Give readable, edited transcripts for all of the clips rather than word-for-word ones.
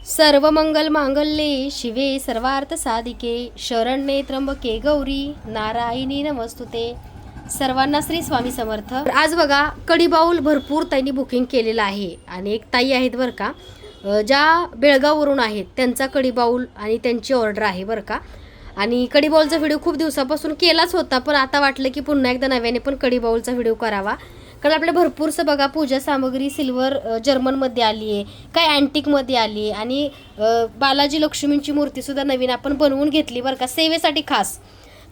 सर्व मंगल मांगल्ये शिवे सर्वार्थ साधिके शरण्ये त्र्यंबके गौरी नारायणी नमस्तुते। सर्वांना श्री स्वामी समर्थ। आज बघा कढी बाउल भरपूर ताईंनी बुकिंग केलेलं आहे आणि एक ताई आहेत बरं का, ज्या बेळगाववरून आहेत, त्यांचा कढी बाउल आणि त्यांची ऑर्डर आहे बरं का। आणि कढी बाउलचा व्हिडिओ खूप दिवसापासून केलाच होता, पण आता वाटलं की पुन्हा एकदा नव्याने पण कढी बाउलचा व्हिडिओ करावा, कारण आपल्या भरपूरसं बघा पूजा सामग्री सिल्वर जर्मनमध्ये आली आहे, काय अँटिकमध्ये आली आहे आणि बालाजी लक्ष्मींची मूर्तीसुद्धा नवीन आपण बनवून घेतली बरं का, सेवेसाठी खास।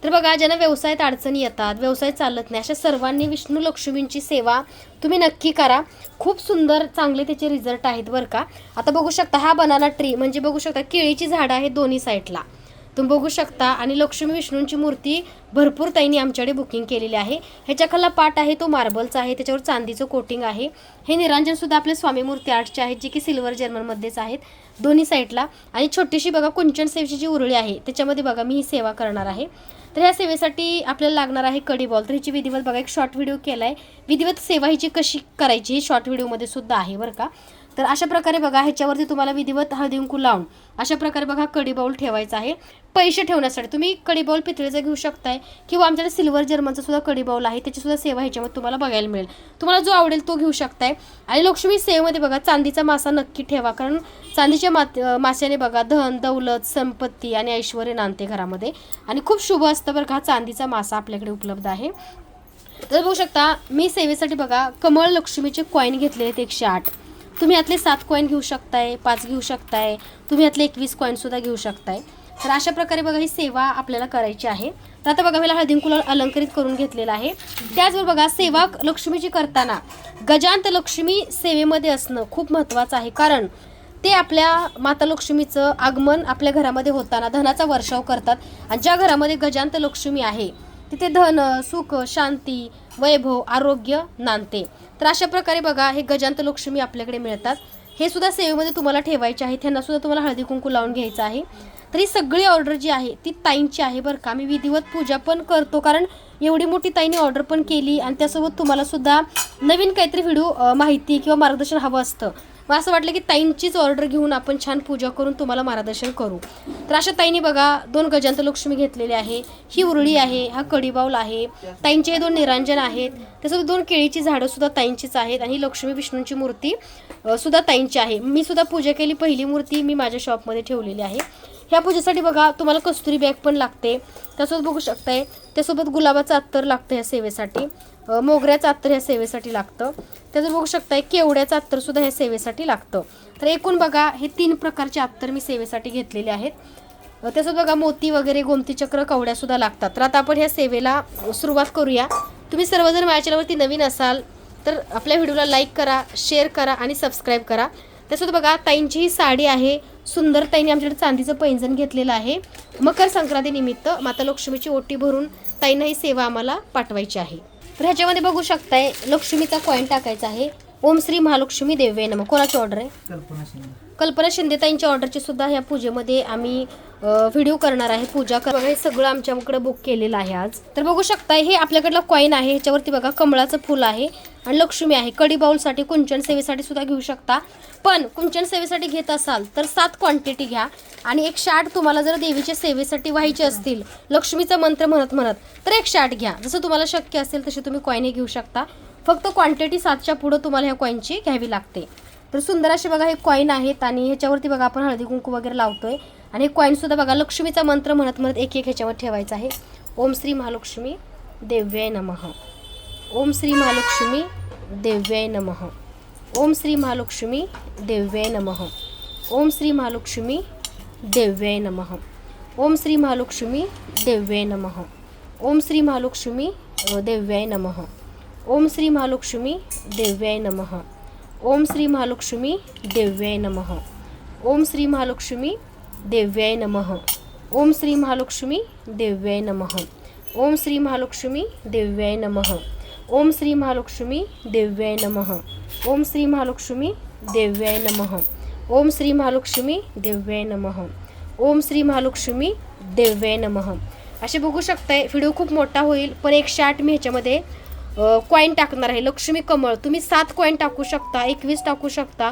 तर बघा ज्यांना व्यवसायात अडचणी येतात, व्यवसाय चालत नाही, अशा सर्वांनी विष्णू लक्ष्मींची सेवा तुम्ही नक्की करा। खूप सुंदर चांगले त्याचे रिझल्ट आहेत बरं का। आता बघू शकता हा बनाना ट्री म्हणजे बघू शकता केळीची झाडं आहेत दोन्ही साईडला, तुम्ही बघू शकता। आणि लक्ष्मी विष्णूंची मूर्ती भरपूर ताईंनी आमच्याकडे बुकिंग केलेली आहे। ह्याच्या खाली पाट आहे तो मार्बलचा आहे, त्याच्यावर चांदीचं कोटिंग आहे। हे निरांजनसुद्धा आपले स्वामी मूर्ती आर्टचे आहेत, जे की सिल्वर जर्मनमध्येच आहेत दोन्ही साईडला। आणि छोटीशी बघा कुंचन सेवेची जी उरळी आहे त्याच्यामध्ये बघा मी ही सेवा करणार आहे। तर ह्या सेवेसाठी आपल्याला लागणार आहे कढी बाउल। तर हिची विधिवत बघा एक शॉर्ट व्हिडिओ केला आहे, विधिवत सेवा हिची कशी करायची ही शॉर्ट व्हिडिओमध्ये सुद्धा आहे बरं का। तर अशा प्रकारे बघा ह्याच्यावरती तुम्हाला विधिवत हळदी कुंकू लावून अशा प्रकारे बघा कढी बाउल ठेवायचा आहे। पैसे ठेवण्यासाठी तुम्ही कढी बाउल पितळेचा घेऊ शकताय किंवा आमच्याकडे सिल्वर जर्मनचा सुद्धा कढी बाउल आहे, त्याची सुद्धा सेवा ह्याच्यामध्ये तुम्हाला बघायला मिळेल, तुम्हाला जो आवडेल तो घेऊ शकताय। आणि लक्ष्मी सेवेमध्ये बघा चांदीचा मासा नक्की ठेवा, कारण चांदीच्या माशाने बघा धन दौलत संपत्ती आणि ऐश्वर्य नांदते घरामध्ये आणि खूप शुभ असतं बरं का। चांदीचा मासा आपल्याकडे उपलब्ध आहे। तर बघू शकता मी सेवेसाठी बघा कमळ लक्ष्मीचे कॉईन घेतले आहेत 108, तुम्ही यातले 7 कॉईन घेऊ शकताय, 5 घेऊ शकताय, तुम्ही यातले 21 कॉईनसुद्धा घेऊ शकताय। तर अशा प्रकारे बघा ही सेवा आपल्याला करायची आहे। तर आता बघा मला हळदी कुंकू अलंकरित करून घेतलेला आहे। त्याचबरोबर बघा सेवा लक्ष्मीची करताना गजांत लक्ष्मी सेवेमध्ये असणं खूप महत्त्वाचं आहे, कारण ते आपल्या माता लक्ष्मीचं आगमन आपल्या घरामध्ये होताना धनाचा वर्षाव करतात आणि ज्या घरामध्ये गजांत लक्ष्मी आहे तिथे धन सुख शांती वैभव आरोग्य नांदते। तर अशा प्रकारे बघा हे गजांत लक्ष्मी आपल्याकडे मिळतात, हे सुद्धा सेवेमध्ये तुम्हाला ठेवायचे आहे, त्यांना सुद्धा तुम्हाला हळदी कुंकू लावून घ्यायचं आहे। तर ही सगळी ऑर्डर जी आहे ती ताईंची आहे बरं का। मी विधिवत पूजा पण करतो, कारण एवढी मोठी ताईंनी ऑर्डर पण केली आणि त्यासोबत तुम्हाला सुद्धा नवीन काहीतरी व्हिडिओ माहिती किंवा मार्गदर्शन हवं असतं, मग असं वाटलं की ताईंचीच ऑर्डर घेऊन आपण छान पूजा करून तुम्हाला मार्गदर्शन करू। तर अशा ताईंनी बघा 2 गजांत लक्ष्मी घेतलेले आहे, ही उरळी आहे, हा कढी बाउल आहे, ताईंचे 2 निरांजन आहेत, त्यासोबत 2 केळीची झाडं सुद्धा ताईंचीच आहेत आणि लक्ष्मी विष्णूंची मूर्ती सुद्धा ताईंची आहे। मी सुद्धा पूजा केली, पहिली मूर्ती मी माझ्या शॉपमध्ये ठेवलेली आहे। ह्या पूजेसाठी बघा तुम्हाला कस्तुरी बॅग पण लागते, त्यासोबत बघू शकताय त्यासोबत गुलाबाचं अत्तर लागतं ह्या सेवेसाठी, मोगऱ्याचं अत्तर ह्या सेवेसाठी लागतं, त्याचं बघू शकताय केवड्याचं अत्तर सुद्धा ह्या सेवेसाठी लागतं। तर एकूण बघा हे 3 प्रकारचे अत्तर मी सेवेसाठी घेतलेले आहेत। त्यासोबत बघा मोती वगैरे गोमती चक्र कवड्या सुद्धा लागतात। तर आता आपण ह्या सेवेला सुरुवात करूया। तुम्ही सर्वजण माझ्या चॅनलवरती नवीन असाल तर आपल्या व्हिडिओला लाईक करा, शेअर करा आणि सबस्क्राईब करा। त्यासोबत बघा ताईंची ही साडी आहे सुंदर, ताईंनी आमच्याकडे चांदीचं पैंजण घेतलेलं आहे, मकर संक्रांती निमित्त माता लक्ष्मीची ओटी भरून ताईंना ही सेवा आम्हाला पाठवायची आहे। तर ह्याच्यामध्ये बघू शकताय लक्ष्मीचा कॉईन टाकायचा आहे। ओम श्री महालक्ष्मी देव्ये नमः। कोणाची ऑर्डर आहे? कल्पना शिंदे ताईंच्या ऑर्डरची सुद्धा ह्या पूजेमध्ये आम्ही व्हिडिओ करणार आहे, पूजा बघा हे सगळं आमच्याकडे बुक केलेलं आहे आज। तर बघू शकताय हे आपल्याकडलं कॉईन आहे, ह्याच्यावरती बघा कमळाचं फुल आहे आणि लक्ष्मी आहे। कढी बाउलसाठी कुंचन सेवेसाठी सुद्धा घेऊ शकता, पण कुंचन सेवेसाठी घेत असाल तर 7 क्वांटिटी घ्या आणि 108 तुम्हाला जर देवीच्या सेवेसाठी व्हायचे असतील लक्ष्मीचा मंत्र म्हणत तर 108 घ्या, जसं तुम्हाला शक्य असेल तसे तुम्ही कॉईन घेऊ शकता, फक्त क्वांटिटी 7च्या पुढं तुम्हाला ह्या कॉईनची घ्यावी लागते। तर सुंदर असे बघा हे कॉईन आहेत आणि ह्याच्यावरती बघा आपण हळदी कुंकू वगैरे लावतोय आणि हे कॉईन सुद्धा बघा लक्ष्मीचा मंत्र म्हणत एक ह्याच्यावर ठेवायचा आहे। ओम श्री महालक्ष्मी देव्याय नमः, ओम श्री महालक्ष्मी देव्याय नमः, ओम श्री महालक्ष्मी देव्याय नमः, ओम श्री महालक्ष्मी देव्याय नमः, ओम श्री महालक्ष्मी देव्याय नमः, ओम श्री महालक्ष्मी देव्याय नमः, ओम श्री महालक्ष्मी देव्याय नमः, ओम श्री महालक्ष्मी देव्याय नमः, ओम श्री महालक्ष्मी देव्याय नमः, ओम श्री महालक्ष्मी देव्याय नमः, ओम श्री महालक्ष्मी देव्याय नमः, ओम श्री महालक्ष्मी देव्याय नमः, ओम श्री महालक्ष्मी देव्याय नमः, ओम श्री महालक्ष्मी देव्याय नमः, ओम श्री महालक्ष्मी देव्याय नमः। असे बघू शकताय व्हिडिओ खूप मोठा होईल, पण 108 मी ह्याच्यामध्ये कॉईन टाकणार आहे। लक्ष्मी कमळ तुम्ही 7 कॉईन टाकू शकता, 21 टाकू शकता,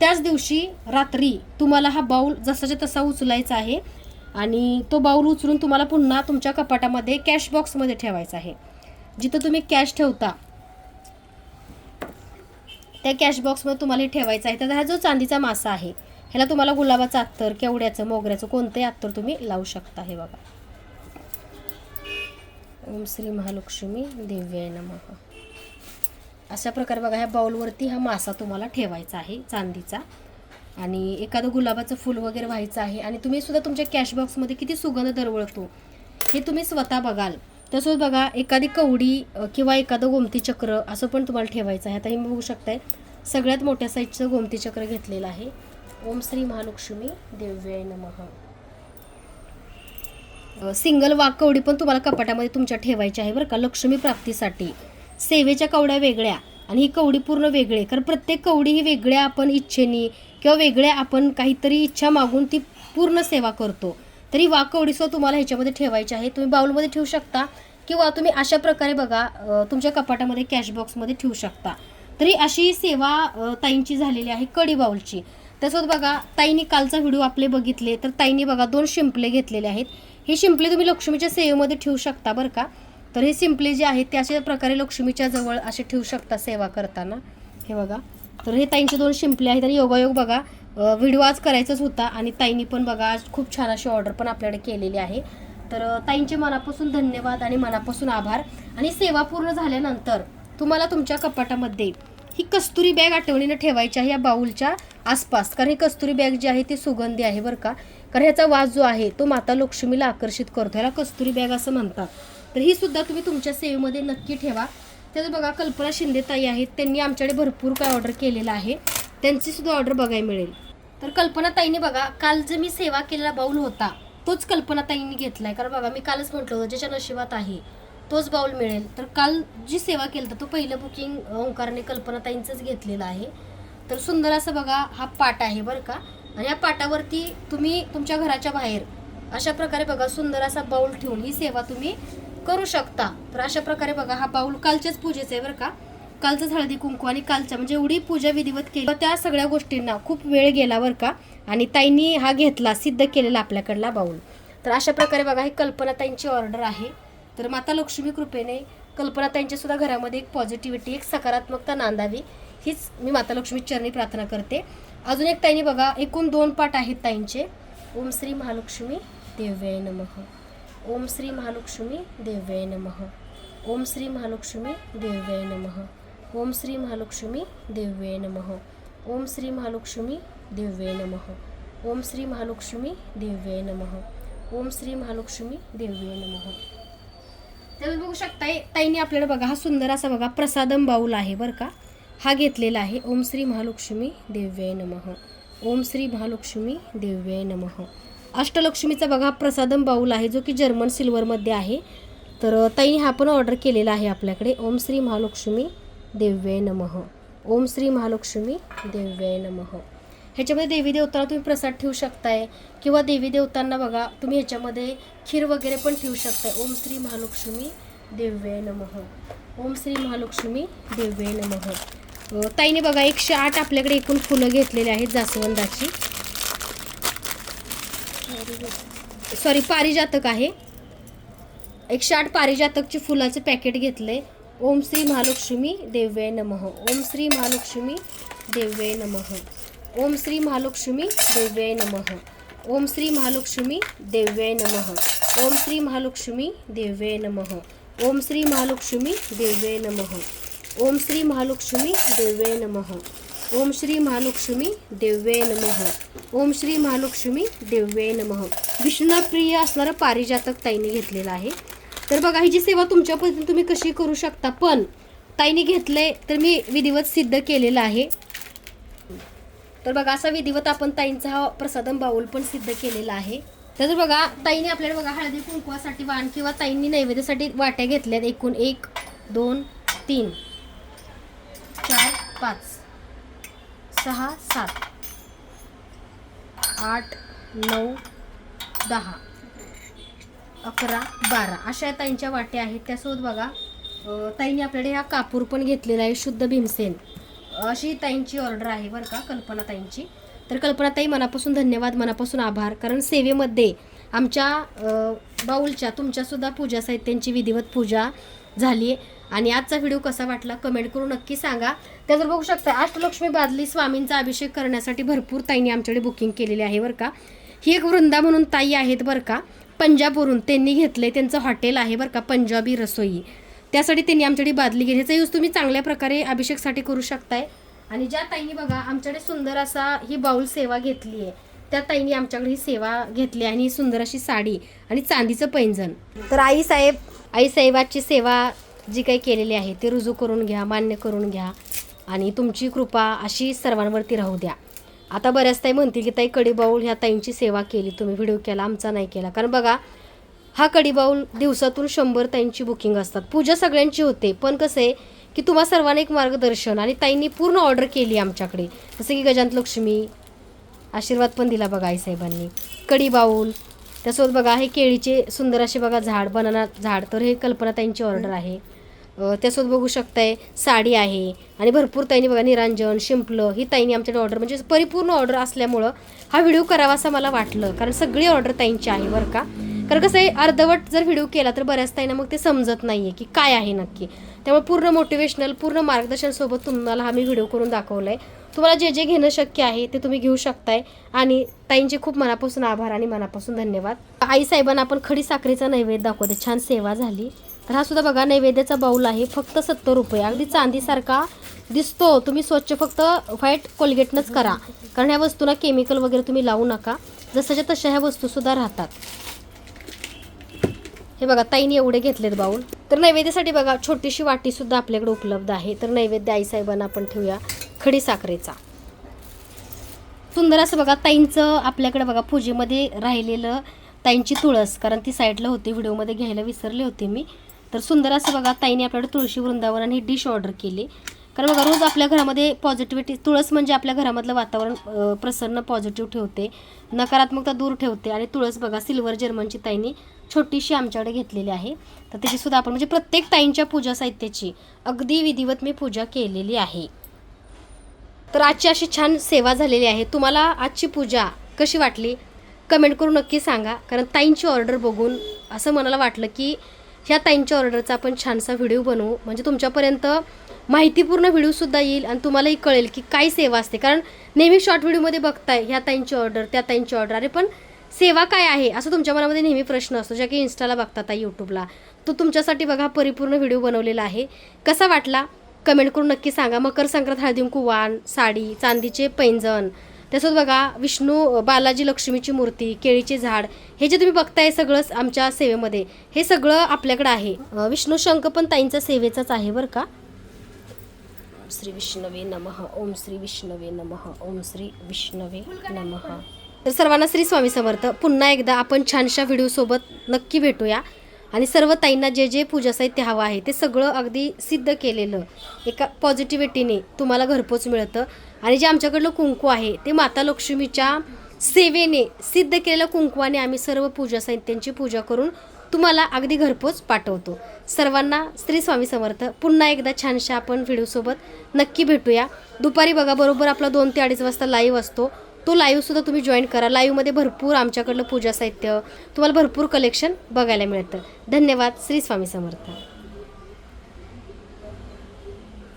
त्याच दिवशी रात्री तुम्हाला हा बाऊल जसाच्या तसा उचलायचा आहे आणि तो बाऊल उचलून तुम्हाला पुन्हा तुमच्या कपाटामध्ये कॅश बॉक्समध्ये ठेवायचा आहे. जिथं तुम्ही कॅश ठेवता त्या कॅश बॉक्समध्ये तुम्हाला हे ठेवायचं आहे. तर हा जो चांदीचा मासा आहे ह्याला तुम्हाला गुलाबाचं अत्तर, केवड्याचं, मोगऱ्याचं कोणतंही अत्तर तुम्ही लावू शकता. हे बघा. ओम श्री महालक्ष्मी देव्याय नमः. अशा प्रकारे बघा ह्या बाउलवरती हा मासा तुम्हाला ठेवायचा आहे चांदीचा आणि एखादं गुलाबाचं फूल वगैरे व्हायचं आहे. आणि तुम्ही सुद्धा तुमच्या कॅश बॉक्समध्ये किती सुगंध दरवळतो हे तुम्ही स्वतः बघाल. तसंच बघा एखादी कवडी किंवा एखादं गोमती चक्र असं पण तुम्हाला ठेवायचं आहे. आता हे बघू शकताय सगळ्यात मोठ्या साईजचं गोमती चक्र घेतलेलं आहे. ओम श्री महालक्ष्मी देव्याय नमः. सिंगल वाघ कवडी पण तुम्हाला कपाटामध्ये तुमच्या ठेवायची आहे बरं का, लक्ष्मी प्राप्तीसाठी. सेवेच्या कवड्या वेगळ्या आणि ही कवडी पूर्ण वेगळे, कारण प्रत्येक कवडी ही वेगळ्या आपण इच्छेने किंवा वेगळ्या आपण काहीतरी इच्छा मागून ती पूर्ण सेवा करतो. तरी वाघ कवडीसुद्धा तुम्हाला ह्याच्यामध्ये ठेवायची आहे. तुम्ही बाउलमध्ये ठेवू शकता किंवा तुम्ही अशा प्रकारे बघा तुमच्या कपाटामध्ये कॅश बॉक्समध्ये ठेवू शकता. तरी अशी सेवा ताईंची झालेली आहे कडी बाउलची. तसंच बघा ताईंनी कालचा व्हिडिओ आपले बघितले तर ताईंनी बघा 2 शिंपले घेतलेले आहेत. हे शिंपले तुम्ही लक्ष्मीच्या सेवेमध्ये ठेवू शकता बरं का. तर हे शिंपले जे आहेत ते अशा प्रकारे लक्ष्मीच्या जवळ असे ठेवू शकता सेवा करताना. हे बघा. तर हे ताईंचे 2 शिंपले आहेत आणि योगायोग बघा व्हिडिओ आज करायचाच होता आणि ताईंनी पण बघा आज खूप छान अशी ऑर्डर पण आपल्याकडे केलेली आहे. तर ताईंचे मनापासून धन्यवाद आणि मनापासून आभार. आणि सेवा पूर्ण झाल्यानंतर तुम्हाला तुमच्या कपाटामध्ये ही कस्तुरी बॅग आठवणीनं ठेवायची आहे या बाऊलच्या आसपास, कारण ही कस्तुरी बॅग जी आहे ती सुगंधी आहे बरं का. कारण ह्याचा वास जो आहे तो माता लक्ष्मीला आकर्षित करतो, ह्याला कस्तुरी बॅग असं म्हणतात. तर ही सुद्धा तुम्ही तुमच्या सेवेमध्ये नक्की ठेवा. त्याचं बघा कल्पना शिंदे ताई आहेत, त्यांनी आमच्याकडे भरपूर काय ऑर्डर केलेलं आहे, त्यांची सुद्धा ऑर्डर बघायला मिळेल. तर कल्पना ताईने बघा काल जे मी सेवा केलेला बाऊल होता तोच कल्पना ताईंनी घेतलाय. कारण बघा मी कालच म्हटलं होतं ज्याच्या नशिबात आहे तोच बाऊल मिळेल. तर काल जी सेवा केलं तर तो पहिलं बुकिंग ओंकारने कल्पना ताईंचंच घेतलेलं आहे. तर सुंदर असं बघा हा पाट आहे बरं का. आणि या पाटावरती तुम्ही तुमच्या घराच्या बाहेर अशा प्रकारे बघा सुंदर असा बाऊल ठेवून ही सेवा तुम्ही करू शकता. तर अशा प्रकारे बघा हा बाऊल कालच्याच पूजेचा आहे बरं का. कालचंच हळदी कुंकू आणि कालच्या म्हणजे एवढी पूजा विधिवत केली त्या सगळ्या गोष्टींना खूप वेळ गेला बरं का. आणि ताईंनी हा घेतला सिद्ध केलेला आपल्याकडला बाऊल. तर अशा प्रकारे बघा ही कल्पना ताईंची ऑर्डर आहे. तर माता लक्ष्मी कृपेने कल्पना ताईंच्या सुद्धा घरामध्ये एक पॉझिटिव्हिटी एक सकारात्मकता नांदावी हीच मी माता लक्ष्मी चरणी प्रार्थना करते. अजून एक ताईंनी बघा एकूण 2 पाठ आहेत ताईंचे. ओम श्री महालक्ष्मी देव्याय नमः. ओम श्री महालक्ष्मी देव्याय नमः. ओम श्री महालक्ष्मी देव्याय नमः. ओम श्री महालक्ष्मी देव्याय नमः. ओम श्री महालक्ष्मी देव्याय नमः. ओम श्री महालक्ष्मी देव्याय नमः. ओम श्री महालक्ष्मी देव्याय नमः. तर बघू शकताय ताईंनी आपल्याला बघा हा सुंदर असा बघा प्रसादम बाऊल आहे बरं का. हा घेतलेला आहे. ओम श्री महालक्ष्मी देव्याय नमः. ओम श्री महालक्ष्मी देव्याय नमः. अष्टलक्ष्मीचा बघा प्रसादम बाऊल आहे जो की जर्मन सिल्वरमध्ये आहे. तर ताईने हा पण ऑर्डर केलेला आहे आपल्याकडे. ओम श्री महालक्ष्मी देव्याय नमः. ओम श्री महालक्ष्मी देव्याय नमः. ह्याच्यामध्ये देवी देवतांना तुम्ही प्रसाद ठेवू शकताय किंवा देवी देवतांना बघा तुम्ही ह्याच्यामध्ये खीर वगैरे पण ठेवू शकताय. ओम श्री महालक्ष्मी देव्याय नमः. ओम श्री महालक्ष्मी देव्याय नमः. ताईने बघा 108 आपल्याकडे एकूण फुलं घेतलेली आहेत जास्वंदाची, सॉरी पारिजातक आहे. 108 पारिजातकची फुलाचे पॅकेट घेतले. ओम श्री महालक्ष्मी देव्याय नमः. ओम श्री महालक्ष्मी देव्याय नमः. ओम श्री महालक्ष्मी देव्याय नमः. ओम श्री महालक्ष्मी देव्याय नमः. ओम श्री महालक्ष्मी देव्याय नमः. ओम श्री महालक्ष्मी देव्याय नमः. ओम श्री महालक्ष्मी देव्याय नमः. ओम श्री महालक्ष्मी देव्याय नमः. ओम श्री महालक्ष्मी देव्याय नमः. विष्णुप्रिय असणारं पारिजातक ताईने घेतलेलं आहे. तर बघा ही जी सेवा तुमच्या पद्धतीने तुम्ही कशी करू शकता, पण ताईने घेतलंय तर मी विधिवत सिद्ध केलेला आहे. तर बघा असा विधिवत आपण ताईंचा हा प्रसादम बाऊल पण सिद्ध केलेला आहे. तर बघा ताईने आपल्याला बघा हळदी कुंकवासाठी वाण किंवा ताईंनी नैवेद्यासाठी वाट्या घेतल्यात एकूण 1 2 3 4 5 6 7 8 9 10 11 12 अशा ताईंच्या वाट्या आहेत. त्यासोबत बघा ताईंनी आपल्याकडे हा कापूर पण घेतलेला आहे शुद्ध भीमसेन. अशी ताईंची ऑर्डर आहे बरं का, कल्पना ताईंची. तर कल्पना ताई मनापासून धन्यवाद, मनापासून आभार. कारण सेवेमध्ये आमच्या बाऊलच्या तुमच्यासुद्धा पूजा साहित्यांची विधिवत पूजा झाली आहे. आणि आजचा व्हिडिओ कसा वाटला कमेंट करून नक्की सांगा. त्यावर बघू शकता अष्टलक्ष्मी बादली स्वामींचा अभिषेक करण्यासाठी भरपूर ताईंनी आमच्याकडे बुकिंग केलेली आहे बरं का. ही एक वृंदा म्हणून ताई आहेत बरं का, पंजाबवरून त्यांनी घेतले. त्यांचं हॉटेल आहे बरं का, पंजाबी रसोई. त्यासाठी त्यांनी आमच्याकडे बादली घेतली. ह्याचा यूज तुम्ही चांगल्या प्रकारे अभिषेकसाठी करू शकताय. आणि ज्या ताईंनी बघा आमच्याकडे सुंदर असा ही बाऊल सेवा घेतली आहे, त्या ताईंनी आमच्याकडे ही सेवा घेतली आणि ही सुंदर अशी साडी आणि चांदीचं पैंजण. तर आईसाहेबाची सेवा जी काही केलेली आहे ते रुजू करून घ्या, मान्य करून घ्या आणि तुमची कृपा अशी सर्वांवरती राहू द्या. आता बऱ्याच ताई म्हणतील की ताई कडी बाऊल ह्या ताईंची सेवा केली, तुम्ही व्हिडिओ केला, आमचा नाही केला. कारण बघा हा कडी बाऊल दिवसातून 100 ताईंची बुकिंग असतात. पूजा सगळ्यांची होते, पण कसं आहे की तुम्हा सर्वांना एक मार्गदर्शन आणि ताईंनी पूर्ण ऑर्डर केली आमच्याकडे. जसं की गजांत लक्ष्मी आशीर्वाद पण दिला बघा आईसाहेबांनी. कडी बाऊल त्यासोबत बघा हे केळीचे सुंदर असे बघा झाड, बनाना झाड, तर हे कल्पना ताईंची ऑर्डर आहे. त्यासोबत बघू शकताय साडी आहे आणि भरपूर ताईंनी बघा निरांजन शिंपलं ही ताईंनी आमच्याकडे ऑर्डर, म्हणजे परिपूर्ण ऑर्डर असल्यामुळं हा व्हिडिओ करावा असं मला वाटलं. कारण सगळी ऑर्डर ताईंची आहे बरं का. कारण कसं आहे अर्धवट जर व्हिडिओ केला तर बऱ्याच ताईंना मग ते समजत नाही आहे की काय आहे नक्की. त्यामुळे पूर्ण मोटिवेशनल पूर्ण मार्गदर्शनसोबत तुम्हाला हा मी व्हिडिओ करून दाखवला आहे. तुम्हाला जे जे घेणं शक्य आहे ते तुम्ही घेऊ शकताय. आणि ताईंचे खूप मनापासून आभार आणि मनापासून धन्यवाद. आईसाहेबांना आपण खडी साखरेचा नैवेद्य दाखवते, छान सेवा झाली. तर हा सुद्धा बघा नैवेद्याचा बाऊल आहे, फक्त 70 रुपये, अगदी चांदीसारखा दिसतो. तुम्ही स्वच्छ फक्त व्हाईट कोलगेटनंच करा, कारण ह्या वस्तूंना केमिकल वगैरे तुम्ही लावू नका. जशाच्या तशा ह्या वस्तूसुद्धा राहतात. हे बघा ताईंनी एवढे घेतलेत बाऊल. तर नैवेद्यासाठी बघा छोटीशी वाटीसुद्धा आपल्याकडे उपलब्ध आहे. तर नैवेद्य आईसाहेबांना आपण ठेवूया खडी साखरेचा. सुंदर असं बघा ताईंचं आपल्याकडे बघा पूजेमध्ये राहिलेलं ताईंची तुळस, कारण ती साईडला होती, व्हिडिओमध्ये घ्यायला विसरले होते मी. तर सुंदर असं बघा ताईंनी आपल्याकडे तुळशी वृंदावन आणि ही डिश ऑर्डर केली. कारण बघा रोज आपल्या घरामध्ये पॉझिटिव्हिटी, तुळस म्हणजे आपल्या घरामधलं वातावरण प्रसन्न पॉझिटिव्ह ठेवते, नकारात्मकता दूर ठेवते. आणि तुळस बघा सिल्वर जर्मनची ताईंनी छोटीशी आमच्याकडे घेतलेली आहे. तर त्याचीसुद्धा आपण म्हणजे प्रत्येक ताईंच्या पूजा साहित्याची अगदी विधिवत मी पूजा केलेली आहे. तर आजची अशी छान सेवा झालेली आहे. तुम्हाला आजची पूजा कशी वाटली कमेंट करून नक्की सांगा. कारण ताईंची ऑर्डर बघून असं मनाला वाटलं की ह्या ताईंच्या ऑर्डरचा आपण छानसा व्हिडिओ बनवू, म्हणजे तुमच्यापर्यंत माहितीपूर्ण व्हिडिओसुद्धा येईल आणि तुम्हालाही कळेल की काय सेवा असते. कारण नेहमी शॉर्ट व्हिडिओमध्ये बघताय ह्या ताईंची ऑर्डर त्या ताईंची ऑर्डर, अरे पण सेवा काय आहे असं तुमच्या मनामध्ये नेहमी प्रश्न असतो. ज्या की इन्स्टाला बघतात यूट्यूबला, तो तुमच्यासाठी बघा परिपूर्ण व्हिडिओ बनवलेला आहे. कसा वाटला कमेंट करून नक्की सांगा. मकर संक्रांत हळदी कुंकू वाण, साडी, चांदीचे पैंजण, त्यासोबत बघा विष्णू बालाजी लक्ष्मीची मूर्ती, केळीचे झाड, हे जे तुम्ही बघताय सगळंच आमच्या सेवेमध्ये हे सगळं आपल्याकडे आहे. विष्णू शंख पण ताईंचा सेवेचाच आहे बरं का. श्री विष्णवे नमः, ओम श्री विष्णवे नमः, ओम श्री विष्णवे नमः. तर सर्वांना श्री स्वामी समर्थ. पुन्हा एकदा आपण छानशा व्हिडिओसोबत नक्की भेटूया. आणि सर्व ताईंना जे जे पूजा साहित्य हवं आहे ते सगळं अगदी सिद्ध केलेलं एका पॉझिटिव्हिटीने तुम्हाला घरपोच मिळतं. आणि जे आमच्याकडलं कुंकू आहे ते माता लक्ष्मीच्या सेवेने सिद्ध केलेल्या कुंकवाने आम्ही सर्व पूजा साहित्यांची पूजा करून तुम्हाला अगदी घरपोच पाठवतो. सर्वांना श्री स्वामी समर्थ. पुन्हा एकदा छानशा आपण व्हिडिओसोबत नक्की भेटूया. दुपारी बघा बरोबर आपला 2 ते 2:30 वाजता लाईव्ह असतो, तो लाईव्हसुद्धा तुम्ही जॉईन करा. लाईव्हमध्ये भरपूर आमच्याकडलं पूजा साहित्य तुम्हाला भरपूर कलेक्शन बघायला मिळतं. धन्यवाद. श्री स्वामी समर्थ.